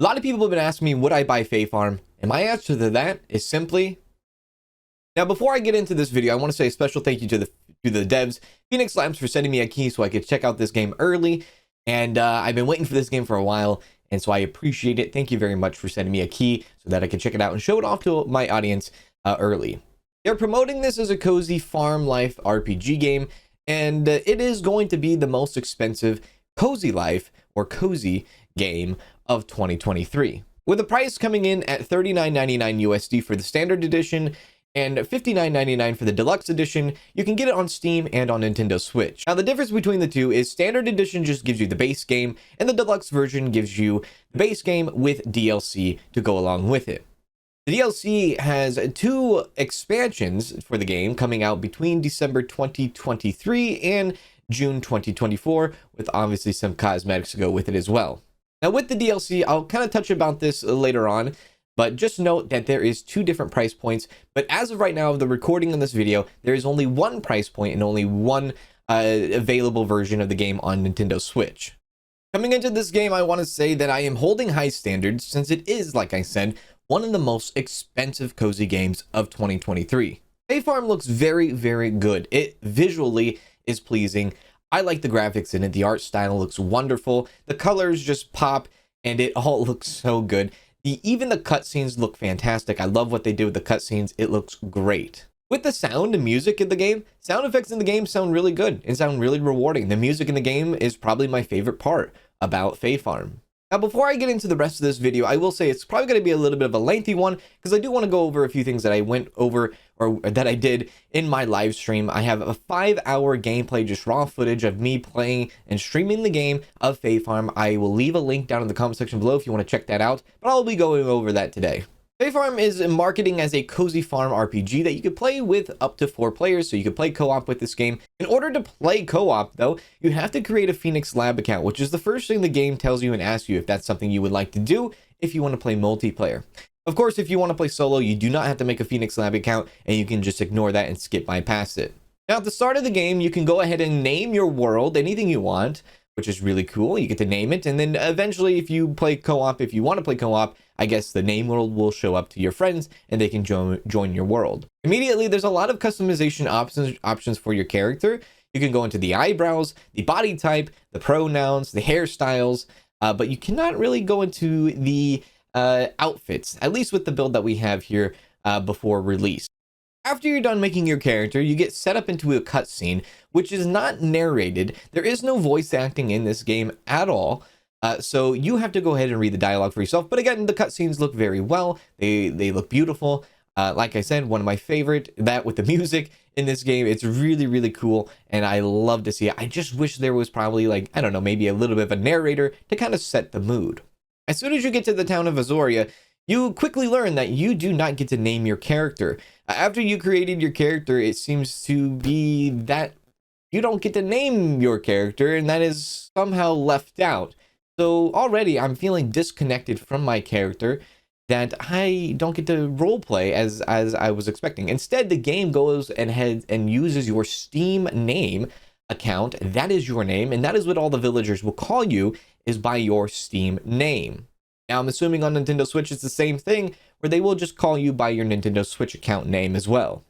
A lot of people have been asking me, would I buy Fae Farm? And my answer to that is simply, now before I get into this video, I want to say a special thank you to the devs, Phoenix Labs, for sending me a key so I could check out this game early. And I've been waiting for this game for a while, and so I appreciate it. Thank you very much for sending me a key so that I can check it out and show it off to my audience early. They're promoting this as a cozy farm life RPG game, and it is going to be the most expensive cozy life or cozy game of 2023, with the price coming in at $39.99 USD for the standard edition and $59.99 for the deluxe edition. You can get it on Steam and on Nintendo Switch. Now, the difference between the two is standard edition just gives you the base game, and the deluxe version gives you the base game with DLC to go along with it. The DLC has 2 expansions for the game coming out between December 2023 and June 2024, with obviously some cosmetics to go with it as well. Now, with the DLC, I'll kind of touch about this later on, but just note that there is 2 different price points. But as of right now, of the recording of this video, there is only one price point and only one available version of the game on Nintendo Switch. Coming into this game, I want to say that I am holding high standards, since it is, like I said, one of the most expensive cozy games of 2023. Fae Farm looks very, very good. It visually is pleasing. I like the graphics in it. The art style looks wonderful. The colors just pop, and it all looks so good. Even the cutscenes look fantastic. I love what they did with the cutscenes. It looks great. With the sound and music in the game, sound effects in the game sound really good and sound really rewarding. The music in the game is probably my favorite part about Fae Farm. Now, before I get into the rest of this video, I will say it's probably going to be a little bit of a lengthy one, because I do want to go over a few things that I went over or that I did in my live stream. I have a 5-hour gameplay, just raw footage of me playing and streaming the game of Fae Farm. I will leave a link down in the comment section below if you want to check that out, but I'll be going over that today. Fae Farm is marketing as a cozy farm RPG that you could play with up to 4 players, so you could play co-op with this game. In order to play co-op, though, you have to create a Phoenix Lab account, which is the first thing the game tells you and asks you if that's something you would like to do if you want to play multiplayer. Of course, if you want to play solo, you do not have to make a Phoenix Lab account, and you can just ignore that and skip by past it. Now, at the start of the game, you can go ahead and name your world anything you want, which is really cool. You get to name it, and then eventually, if you play co-op, if you want to play co-op, I guess the name world will show up to your friends and they can join your world. Immediately, there's a lot of customization options for your character. You can go into the eyebrows, the body type, the pronouns, the hairstyles, but you cannot really go into the outfits, at least with the build that we have here before release. After you're done making your character, you get set up into a cutscene, which is not narrated. There is no voice acting in this game at all. So you have to go ahead and read the dialogue for yourself. But again, the cutscenes look very well. They look beautiful. Like I said, one of my favorite, that with the music in this game, it's really, really cool. And I love to see it. I just wish there was probably, like, I don't know, maybe a little bit of a narrator to kind of set the mood. As soon as you get to the town of Azoria, you quickly learn that you do not get to name your character. After you created your character, it seems to be that you don't get to name your character, and that is somehow left out. So already I'm feeling disconnected from my character, that I don't get to roleplay as I was expecting. Instead, the game goes ahead and uses your Steam name account. That is your name, and that is what all the villagers will call you, is by your Steam name. Now, I'm assuming on Nintendo Switch it's the same thing, where they will just call you by your Nintendo Switch account name as well.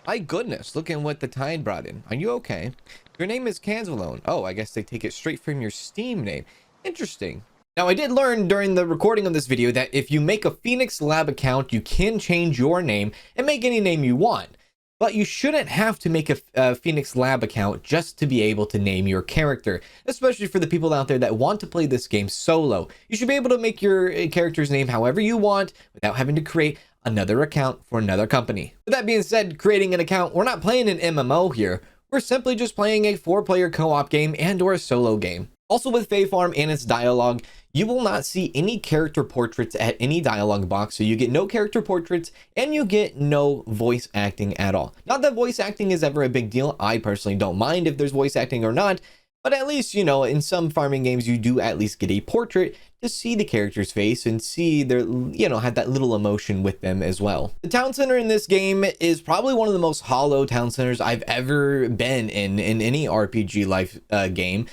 My goodness, look at what the tide brought in. Are you okay? Your name is Kanzalone. Oh, I guess they take it straight from your Steam name. Interesting. Now, I did learn during the recording of this video that if you make a Phoenix Lab account, you can change your name and make any name you want. But you shouldn't have to make a Phoenix Lab account just to be able to name your character, especially for the people out there that want to play this game solo. You should be able to make your character's name however you want without having to create another account for another company. With that being said, creating an account, we're not playing an MMO here. We're simply just playing a 4-player co-op game and or a solo game. Also, with Fae Farm and its dialogue, you will not see any character portraits at any dialogue box, so you get no character portraits and you get no voice acting at all. Not that voice acting is ever a big deal. I personally don't mind if there's voice acting or not, but at least, you know, in some farming games, you do at least get a portrait to see the character's face and see their, you know, have that little emotion with them as well. The town center in this game is probably one of the most hollow town centers I've ever been in any RPG life game,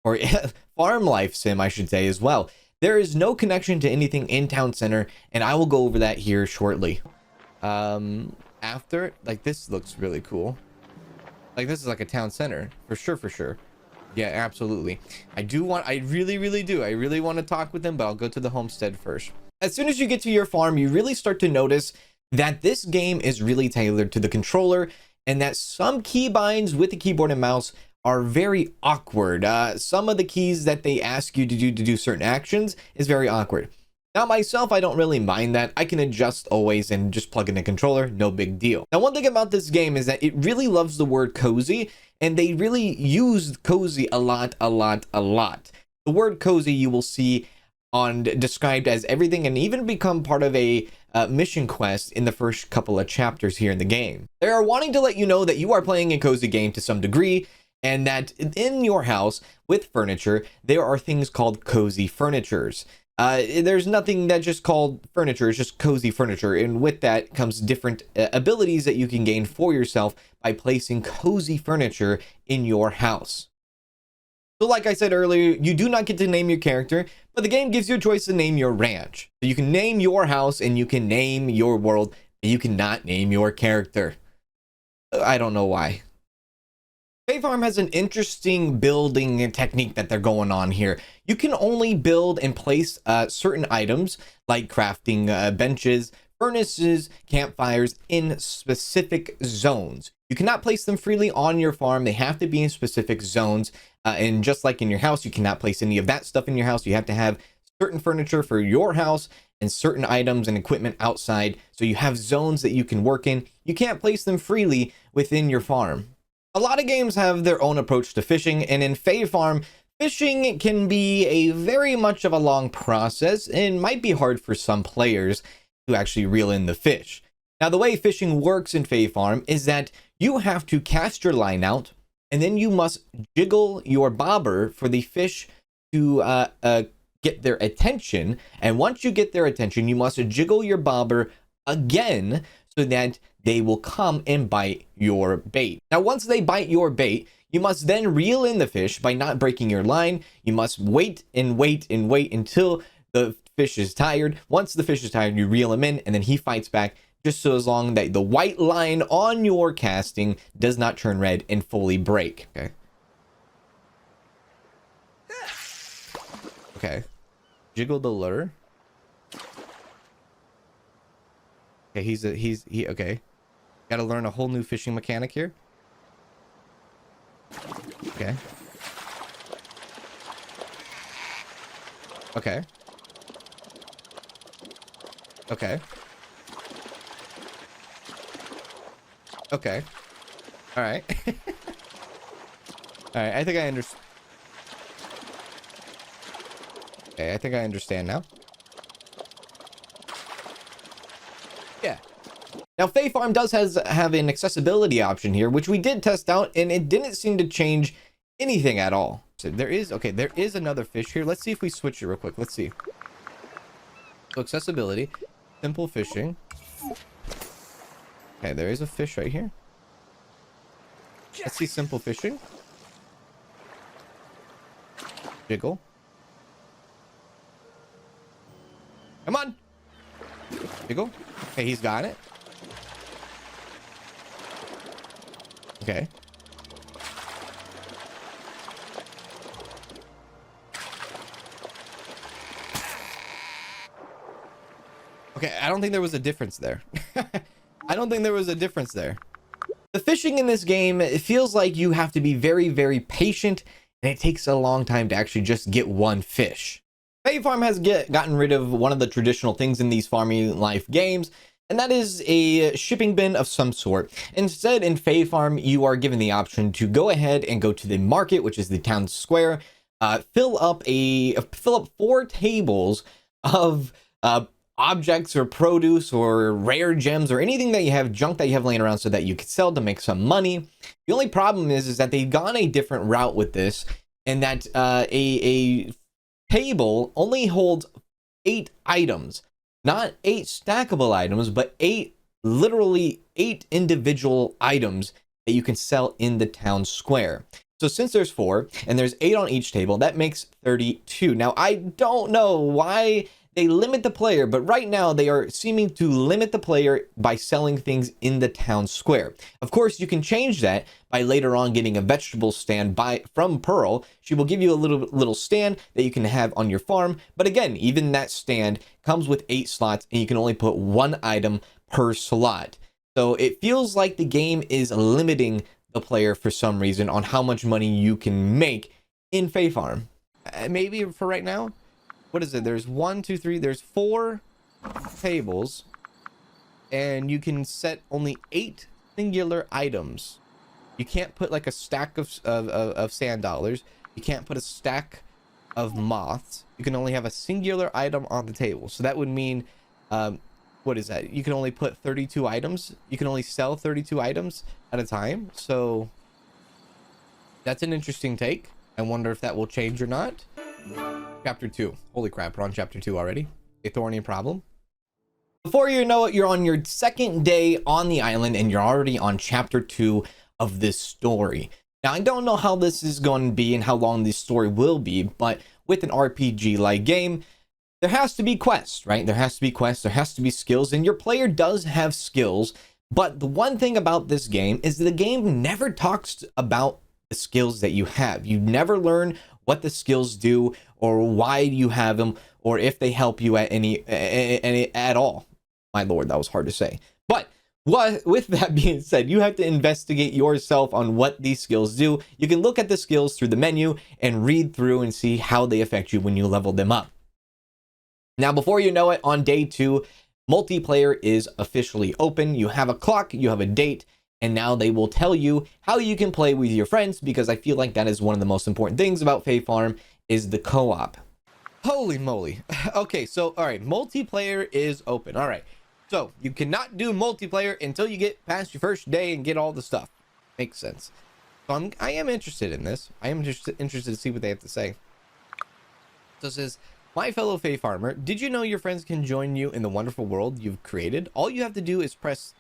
or farm life sim, I should say, as well. there is no connection to anything in town center, and I will go over that here shortly. After, like, this looks really cool. Like, this is like a town center for sure. Yeah, absolutely. I really do. I really want to talk with them, but I'll go to the homestead first. As soon as you get to your farm, you really start to notice that this game is really tailored to the controller, and that some keybinds with the keyboard and mouse are very awkward. Some of the keys that they ask you to do certain actions is very awkward. Now, myself, I don't really mind that. I can adjust always and just plug in a controller, no big deal. Now, one thing about this game is that it really loves the word cozy, and they really use cozy a lot. The word cozy you will see described as everything, and even become part of a mission quest in the first couple of chapters here in the game. They are wanting to let you know that you are playing a cozy game to some degree, and that in your house with furniture, there are things called cozy furnitures. There's nothing that's just called furniture, it's just cozy furniture, and with that comes different abilities that you can gain for yourself by placing cozy furniture in your house. So like I said earlier, you do not get to name your character, but the game gives you a choice to name your ranch. So you can name your house, and you can name your world, and you cannot name your character. I don't know why. Fae Farm has an interesting building technique that they're going on here. You can only build and place certain items like crafting benches, furnaces, campfires in specific zones. You cannot place them freely on your farm. They have to be in specific zones. And just like in your house, you cannot place any of that stuff in your house. You have to have certain furniture for your house and certain items and equipment outside. So you have zones that you can work in. You can't place them freely within your farm. A lot of games have their own approach to fishing, and in Fae Farm, fishing can be a very much of a long process and might be hard for some players to actually reel in the fish. Now, the way fishing works in Fae Farm is that you have to cast your line out, and then you must jiggle your bobber for the fish to get their attention. And once you get their attention, you must jiggle your bobber again so that they will come and bite your bait. Now, once they bite your bait, you must then reel in the fish by not breaking your line. You must wait until the fish is tired. Once the fish is tired, you reel him in, and then he fights back, just so as long that the white line on your casting does not turn red and fully break. Okay. Jiggle the lure. Okay, okay. Got to learn a whole new fishing mechanic here. Okay. Okay. Okay. Okay. All right. All right, I think I understand. Okay, I think I understand now. Yeah. Now, Fae Farm does have an accessibility option here, which we did test out, and it didn't seem to change anything at all. So there is another fish here. Let's see if we switch it real quick. Let's see. So accessibility, simple fishing. Okay, there is a fish right here. Let's see simple fishing. Jiggle. Come on. Jiggle. Okay, he's got it. Okay. Okay, I don't think there was a difference there. I don't think there was a difference there. The fishing in this game, it feels like you have to be very, very patient, and it takes a long time to actually just get one fish. Fae Farm has gotten rid of one of the traditional things in these farming life games, and that is a shipping bin of some sort. Instead, in Fae Farm, you are given the option to go ahead and go to the market, which is the town square, fill up 4 tables of objects or produce or rare gems or anything that you have, junk that you have laying around, so that you can sell to make some money. The only problem is that they've gone a different route with this, and that a table only holds 8 items. Not 8 stackable items, but literally 8 individual items that you can sell in the town square. So since there's 4 and there's 8 on each table, that makes 32. Now, I don't know why they limit the player, but right now they are seeming to limit the player by selling things in the town square. Of course, you can change that by later on getting a vegetable stand from Pearl. She will give you a little stand that you can have on your farm. But again, even that stand comes with 8 slots and you can only put 1 item per slot. So it feels like the game is limiting the player for some reason on how much money you can make in Fae Farm. Maybe for right now. What is it? There's 1, 2, 3. There's 4 tables, and you can set only 8 singular items. You can't put like a stack of sand dollars. You can't put a stack of moths. You can only have a singular item on the table. So that would mean, what is that? You can only put 32 items. You can only sell 32 items at a time. So that's an interesting take. I wonder if that will change or not. Chapter 2. Holy crap, we're on chapter 2 already. A thorny problem. Before you know it, you're on your second day on the island and you're already on chapter 2 of this story. Now, I don't know how this is going to be and how long this story will be, but with an RPG-like game, there has to be quests, right? There has to be quests, there has to be skills, and your player does have skills. But the one thing about this game is the game never talks about the skills that you have. You never learn what the skills do or why you have them or if they help you at any at all. My lord, that was hard to say. But with that being said, you have to investigate yourself on what these skills do. You can look at the skills through the menu and read through and see how they affect you when you level them up. Now, before you know it, on day 2, multiplayer is officially open. You have a clock, you have a date, and now they will tell you how you can play with your friends, because I feel like that is one of the most important things about Fae Farm is the co-op. Holy moly. Okay, so, all right, multiplayer is open. All right, so you cannot do multiplayer until you get past your first day and get all the stuff. Makes sense. So I am interested in this. I am just interested to see what they have to say. So it says, my fellow Fae Farmer, did you know your friends can join you in the wonderful world you've created? All you have to do is press...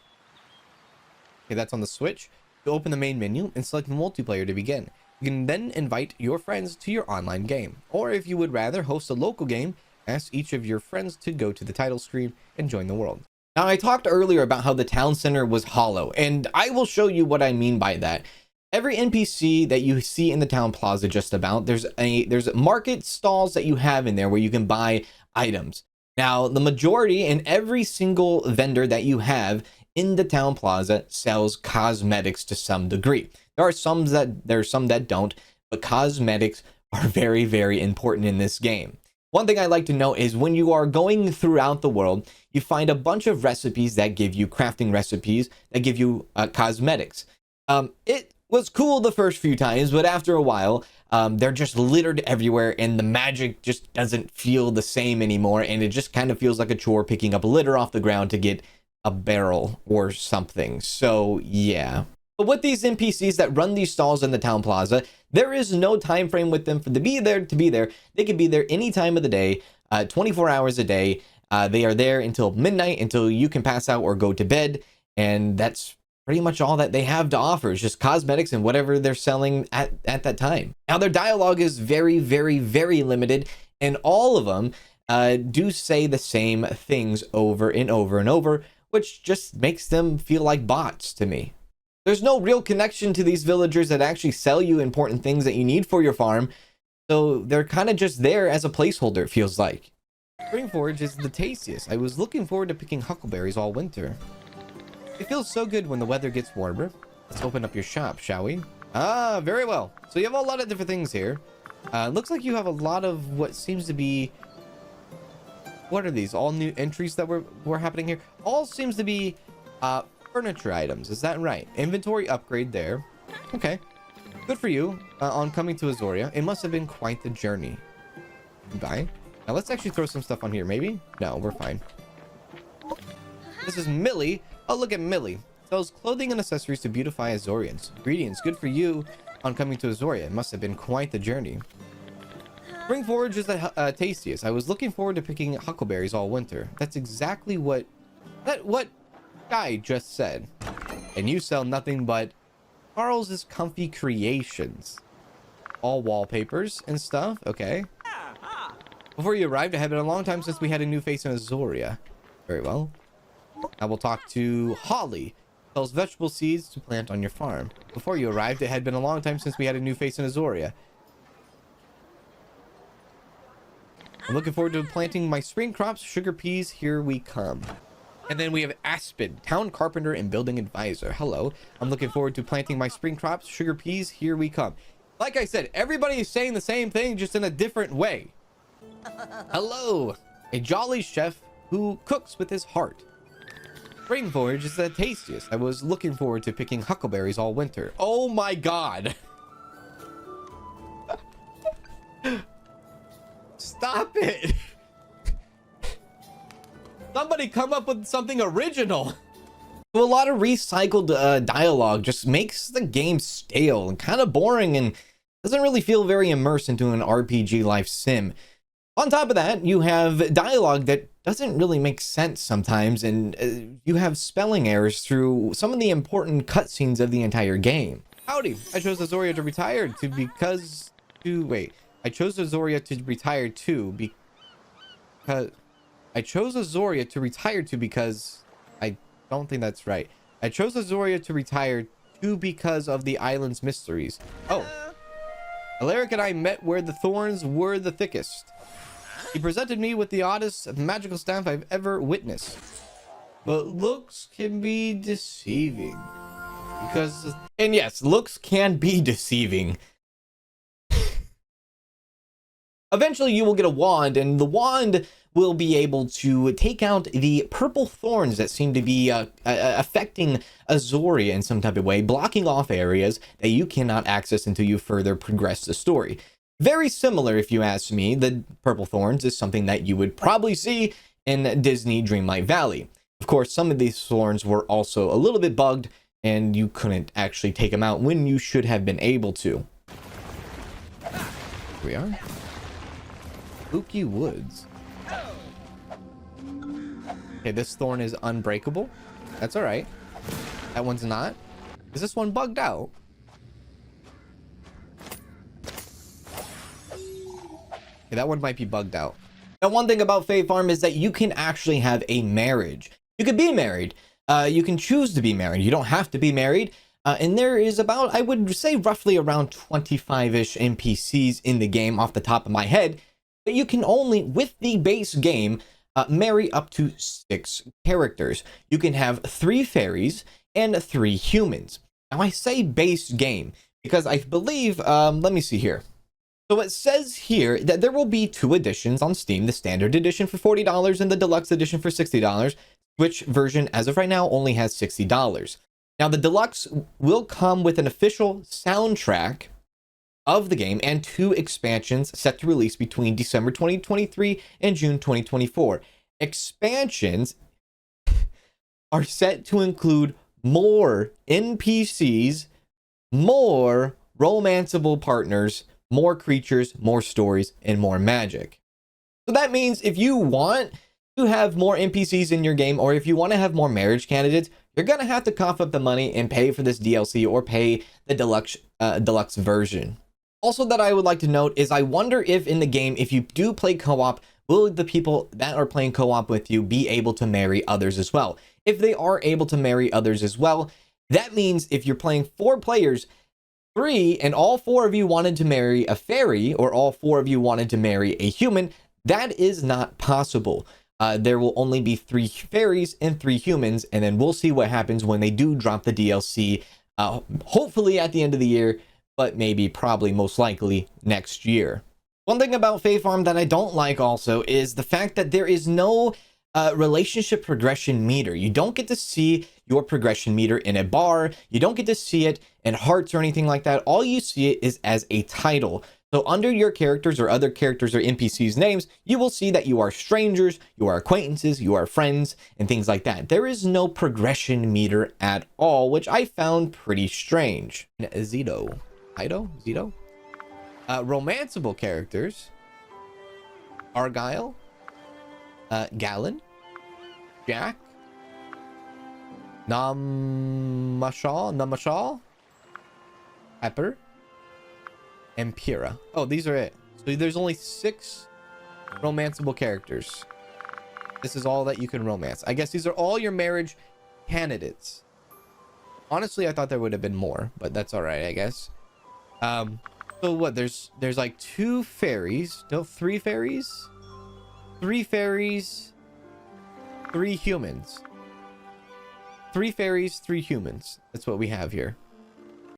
Okay, that's on the Switch. To open the main menu and select multiplayer to begin. You can then invite your friends to your online game. Or if you would rather host a local game, ask each of your friends to go to the title screen and join the world. Now, I talked earlier about how the town center was hollow, and I will show you what I mean by that. Every NPC that you see in the town plaza, just about, there's market stalls that you have in there where you can buy items. Now, the majority and every single vendor that you have in the town plaza sells cosmetics to some degree. There are some that don't, but cosmetics are very, very important in this game. One thing I like to note is when you are going throughout the world, you find a bunch of recipes that give you crafting recipes that give you cosmetics. It was cool the first few times, but after a while, they're just littered everywhere and the magic just doesn't feel the same anymore, and it just kind of feels like a chore picking up litter off the ground to get a barrel or something. So yeah. But with these NPCs that run these stalls in the town plaza, there is no time frame with them for to be there. They can be there any time of the day, 24 hours a day. They are there until midnight, until you can pass out or go to bed, and that's pretty much all that they have to offer. Is just cosmetics and whatever they're selling at that time. Now, their dialogue is very, very, very limited, and all of them do say the same things over and over and over, which just makes them feel like bots to me. There's no real connection to these villagers that actually sell you important things that you need for your farm, so they're kind of just there as a placeholder, it feels like. Spring forage is the tastiest. I was looking forward to picking huckleberries all winter. It feels so good when the weather gets warmer. Let's open up your shop, shall we? Ah, very well. So you have a lot of different things here. Looks like you have a lot of what seems to be... What are these? All new entries that were happening here? All seems to be furniture items. Is that right? Inventory upgrade there. Okay. Good for you on coming to Azoria. It must have been quite the journey. Goodbye. Now let's actually throw some stuff on here, maybe? No, we're fine. This is Millie. Oh, look at Millie. Sells clothing and accessories to beautify Azorians. Ingredients. Good for you on coming to Azoria. It must have been quite the journey. Spring forage is the tastiest. I was looking forward to picking huckleberries all winter. That's exactly what guy just said. And you sell nothing but Carl's Comfy Creations. all wallpapers and stuff. Okay. Before you arrived, it had been a long time since we had a new face in Azoria. Very well. I will talk to Holly. Sells vegetable seeds to plant on your farm. Before you arrived, it had been a long time since we had a new face in Azoria. I'm looking forward to planting my spring crops. Sugar peas, here we come. And then we have Aspen, town carpenter and building advisor. Hello. I'm looking forward to planting my spring crops. Sugar peas, here we come. Like I said, everybody is saying the same thing, just in a different way. Hello. A jolly chef who cooks with his heart. Spring forage is the tastiest. I was looking forward to picking huckleberries all winter. Oh my god. Stop it. Somebody come up with something original. So a lot of recycled dialogue just makes the game stale and kind of boring and doesn't really feel very immersed into an RPG life sim. On top of that, you have dialogue that doesn't really make sense sometimes, and you have spelling errors through some of the important cutscenes of the entire game. Howdy, I chose Azoria to retire to because to wait. I chose Azoria to retire to because I chose Azoria to retire to because I don't think that's right. I chose Azoria to retire to because of the island's mysteries. Oh. Alaric and I met where the thorns were the thickest. He presented me with the oddest magical staff I've ever witnessed. But looks can be deceiving. And yes, looks can be deceiving. Eventually you will get a wand, and the wand will be able to take out the purple thorns that seem to be affecting Azoria in some type of way, blocking off areas that you cannot access until you further progress the story. Very similar, if you ask me. The purple thorns is something that you would probably see in Disney Dreamlight Valley. Of course, some of these thorns were also a little bit bugged, and you couldn't actually take them out when you should have been able to. Here we are. Spooky Woods. Okay, this thorn is unbreakable. That's all right. That one's not. Is this one bugged out? Okay, that one might be bugged out. Now, one thing about Fae Farm is that you can actually have a marriage. You could be married. You can choose to be married. You don't have to be married. And there is about, I would say, roughly around 25-ish NPCs in the game off the top of my head. But you can only, with the base game, marry up to 6 characters. You can have 3 fairies and 3 humans. Now, I say base game because I believe, let me see here. So it says here that there will be 2 editions on Steam, the standard edition for $40 and the deluxe edition for $60. Which version, as of right now, only has $60. Now, the deluxe will come with an official soundtrack of the game and 2 expansions set to release between December 2023 and June 2024. Expansions are set to include more NPCs, more romanceable partners, more creatures, more stories, and more magic. So that means if you want to have more NPCs in your game, or if you want to have more marriage candidates, you're going to have to cough up the money and pay for this DLC or pay the deluxe version. Also, that I would like to note is I wonder if in the game, if you do play co-op, will the people that are playing co-op with you be able to marry others as well? If they are able to marry others as well, that means if you're playing 4 players, 3 and all 4 of you wanted to marry a fairy, or all 4 of you wanted to marry a human, that is not possible. There will only be 3 fairies and 3 humans, and then we'll see what happens when they do drop the DLC, hopefully at the end of the year, but maybe probably most likely next year. One thing about Fae Farm that I don't like also is the fact that there is no relationship progression meter. You don't get to see your progression meter in a bar. You don't get to see it in hearts or anything like that. All you see it is as a title. So under your characters or other characters or NPCs names, you will see that you are strangers, you are acquaintances, you are friends, and things like that. There is no progression meter at all, which I found pretty strange. Zito. Zito? Romanceable characters. Argyle. Gallon. Jack. Namashal. Pepper. and Pyrrha. Oh, these are it. So there's only 6 romanceable characters. This is all that you can romance. I guess these are all your marriage candidates. Honestly, I thought there would have been more, but that's all right, I guess. So what? There's like 2 fairies. No, 3 fairies. 3 fairies. 3 humans. 3 fairies, 3 humans. That's what we have here.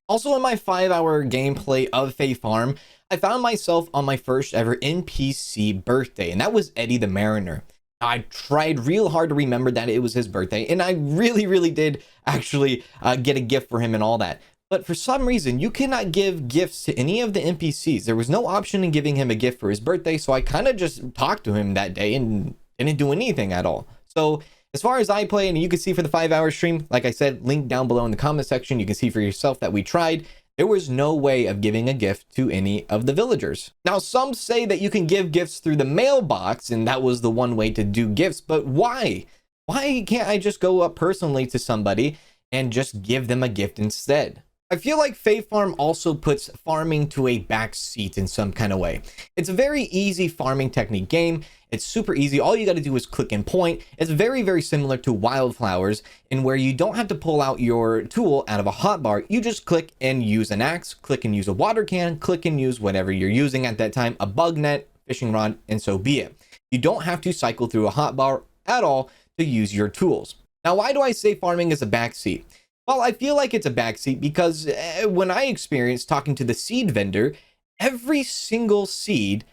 Also, in my 5-hour gameplay of Fae Farm, I found myself on my first ever NPC birthday, and that was Eddie the Mariner. I tried real hard to remember that it was his birthday, and I really did actually get a gift for him and all that. But for some reason, you cannot give gifts to any of the NPCs. There was no option in giving him a gift for his birthday, so I kind of just talked to him that day and didn't do anything at all. So as far as I play, and you can see for the 5-hour stream, like I said, link down below in the comment section, you can see for yourself that we tried. There was no way of giving a gift to any of the villagers. Now, some say that you can give gifts through the mailbox, and that was the one way to do gifts, but why? Why can't I just go up personally to somebody and just give them a gift instead? I feel like Fae Farm also puts farming to a back seat in some kind of way. It's a very easy farming technique game. It's super easy. All you got to do is click and point. It's very similar to Wildflowers, in where you don't have to pull out your tool out of a hotbar. You just click and use an axe, click and use a water can, click and use whatever you're using at that time, a bug net, fishing rod, and so be it. You don't have to cycle through a hotbar at all to use your tools. Now, why do I say farming is a backseat? Well, I feel like it's a backseat because when I experienced talking to the seed vendor, every single seed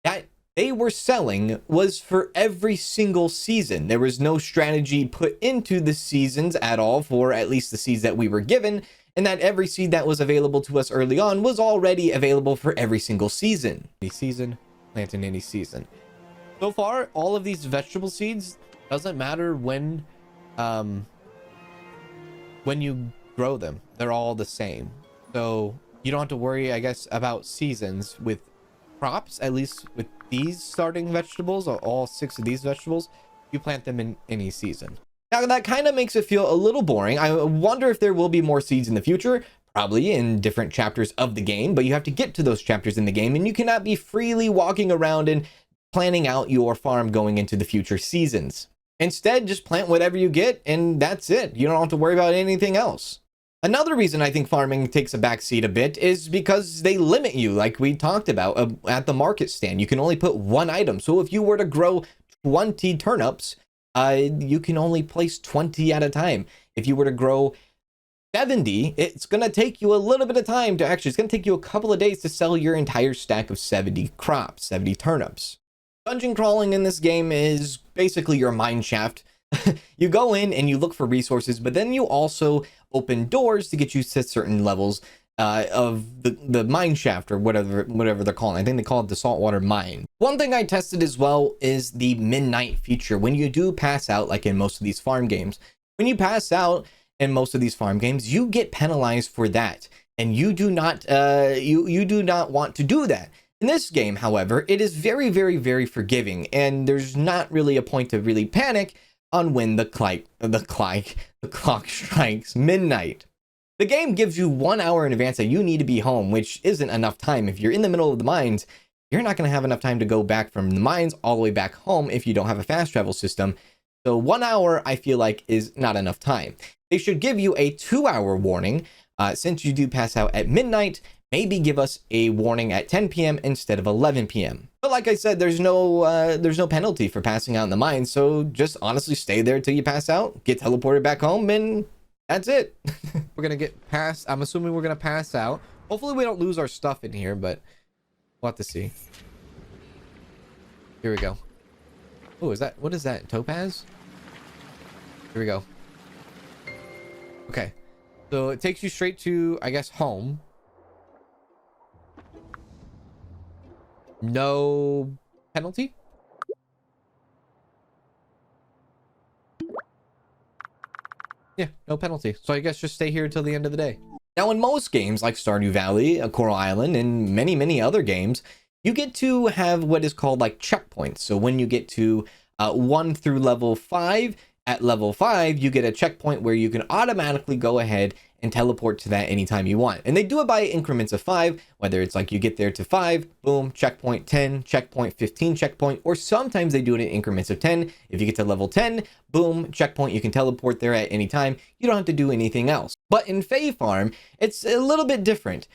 that they were selling was for every single season. There was no strategy put into the seasons at all, for at least the seeds that we were given, and that every seed that was available to us early on was already available for every single season. Any season, plant in any season. So far, all of these vegetable seeds, doesn't matter when you grow them, they're all the same. So you don't have to worry, I guess, about seasons with crops. At least with these starting vegetables, or all 6 of these vegetables, you plant them in any season. Now that kind of makes it feel a little boring. I wonder if there will be more seeds in the future, probably in different chapters of the game, but you have to get to those chapters in the game, and you cannot be freely walking around and planning out your farm going into the future seasons. Instead, just plant whatever you get, and that's it. You don't have to worry about anything else. Another reason I think farming takes a backseat a bit is because they limit you, like we talked about at the market stand. You can only put 1 item. So if you were to grow 20 turnips, you can only place 20 at a time. If you were to grow 70, it's going to take you a little bit of time to actually, it's going to take you a couple of days to sell your entire stack of 70 crops, 70 turnips. Dungeon crawling in this game is basically your mine shaft. You go in and you look for resources, but then you also open doors to get you to certain levels of the mine shaft, or whatever they're calling. I think they call it the saltwater mine. One thing I tested as well is the midnight feature. When you do pass out, like in most of these farm games, when you pass out in most of these farm games, you get penalized for that, and you do not you do not want to do that. In this game, however, it is very forgiving, and there's not really a point to really panic on when the clock strikes midnight. The game gives you 1 hour in advance that you need to be home, which isn't enough time. If you're in the middle of the mines, you're not going to have enough time to go back from the mines all the way back home if you don't have a fast travel system. So 1 hour, I feel like, is not enough time. They should give you a 2-hour warning. Since you do pass out at midnight, maybe give us a warning at 10 p.m. instead of 11 p.m. But like I said, there's no penalty for passing out in the mine, so just honestly stay there till you pass out, get teleported back home, and that's it. We're gonna get past. I'm assuming we're gonna pass out. Hopefully we don't lose our stuff in here, but we'll have to see. Here we go. Oh, is that, what is that? Topaz? Here we go. Okay, so it takes you straight to, I guess, home. No penalty? Yeah, no penalty. So I guess just stay here until the end of the day. Now, in most games like Stardew Valley, Coral Island, and many other games, you get to have what is called like checkpoints. So when you get to 1 through level 5, at level 5, you get a checkpoint where you can automatically go ahead and teleport to that anytime you want. And they do it by increments of 5, whether it's like you get there to 5, boom, checkpoint 10, checkpoint 15, checkpoint, or sometimes they do it in increments of 10. If you get to level 10, boom, checkpoint, you can teleport there at any time. You don't have to do anything else. But in Fae Farm, it's a little bit different.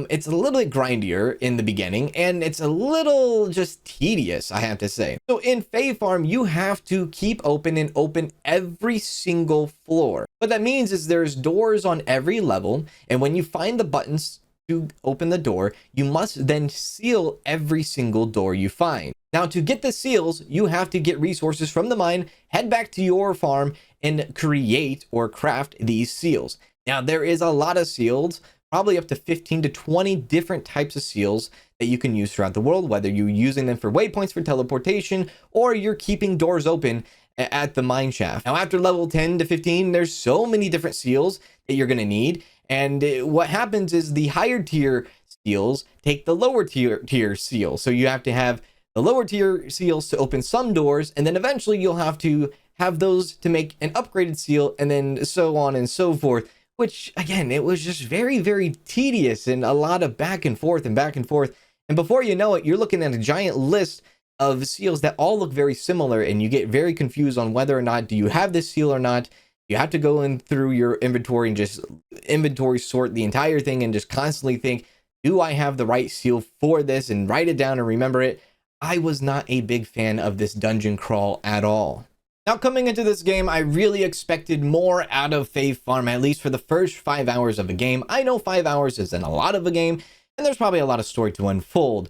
It's a little bit grindier in the beginning, and it's a little just tedious, I have to say. So in Fae Farm, you have to keep open every single floor. What that means is there's doors on every level, and when you find the buttons to open the door, you must then seal every single door you find. Now, to get the seals, you have to get resources from the mine, head back to your farm, and create or craft these seals. Now, there is a lot of seals, probably up to 15 to 20 different types of seals that you can use throughout the world, whether you're using them for waypoints for teleportation or you're keeping doors open at the mine shaft. Now, after level 10 to 15, there's so many different seals that you're going to need. And what happens is the higher tier seals take the lower tier seals. So you have to have the lower tier seals to open some doors, and then eventually you'll have to have those to make an upgraded seal, and then so on and so forth. Which, again, it was just very, very tedious and a lot of back and forth and back and forth. And before you know it, you're looking at a giant list of seals that all look very similar, and you get very confused on whether or not do you have this seal or not. You have to go in through your inventory and just inventory sort the entire thing and just constantly think, do I have the right seal for this, and write it down and remember it. I was not a big fan of this dungeon crawl at all. Now, coming into this game, I really expected more out of Fae Farm, at least for the first 5 hours of a game. I know 5 hours isn't a lot of a game, and there's probably a lot of story to unfold.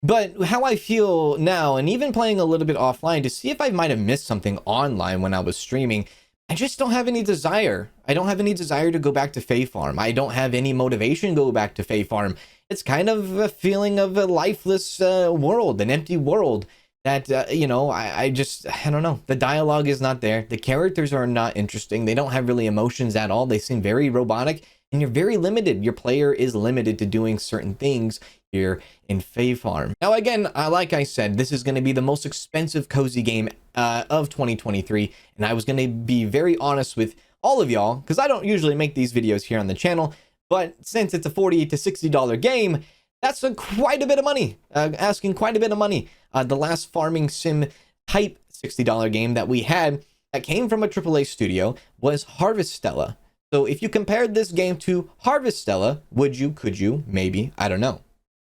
But how I feel now, and even playing a little bit offline to see if I might have missed something online when I was streaming, I just don't have any desire. I don't have any desire to go back to Fae Farm. I don't have any motivation to go back to Fae Farm. It's kind of a feeling of a lifeless world, an empty world. That, you know, I don't know. The dialogue is not there. The characters are not interesting. They don't have really emotions at all. They seem very robotic, and you're very limited. Your player is limited to doing certain things here in Fae Farm. Now, again, like I said, this is going to be the most expensive cozy game of 2023, and I was going to be very honest with all of y'all, because I don't usually make these videos here on the channel, but since it's a $48 to $60 game, that's quite a bit of money, asking quite a bit of money. The last farming sim type $60 game that we had that came from a AAA studio was Harvestella. So if you compared this game to Harvestella, would you, could you, maybe, I don't know.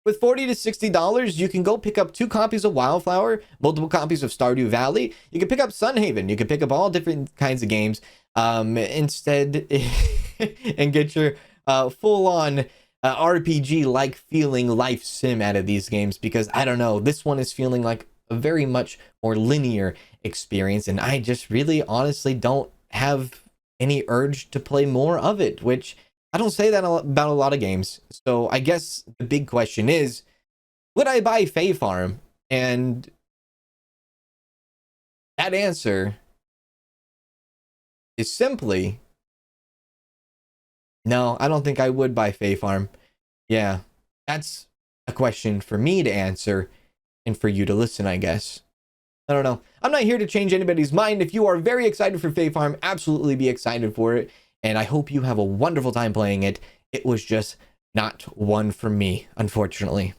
With $40 to $60, you can go pick up 2 copies of Wildflower, multiple copies of Stardew Valley. You can pick up Sunhaven. You can pick up all different kinds of games instead and get your full-on RPG-like feeling life sim out of these games, because I don't know, this one is feeling like a very much more linear experience, and I just really honestly don't have any urge to play more of it, which I don't say that about a lot of games. So I guess the big question is, would I buy Fae Farm? And that answer is simply no. I don't think I would buy Fae Farm. Yeah, that's a question for me to answer and for you to listen, I guess. I don't know. I'm not here to change anybody's mind. If you are very excited for Fae Farm, absolutely be excited for it. And I hope you have a wonderful time playing it. It was just not one for me, unfortunately.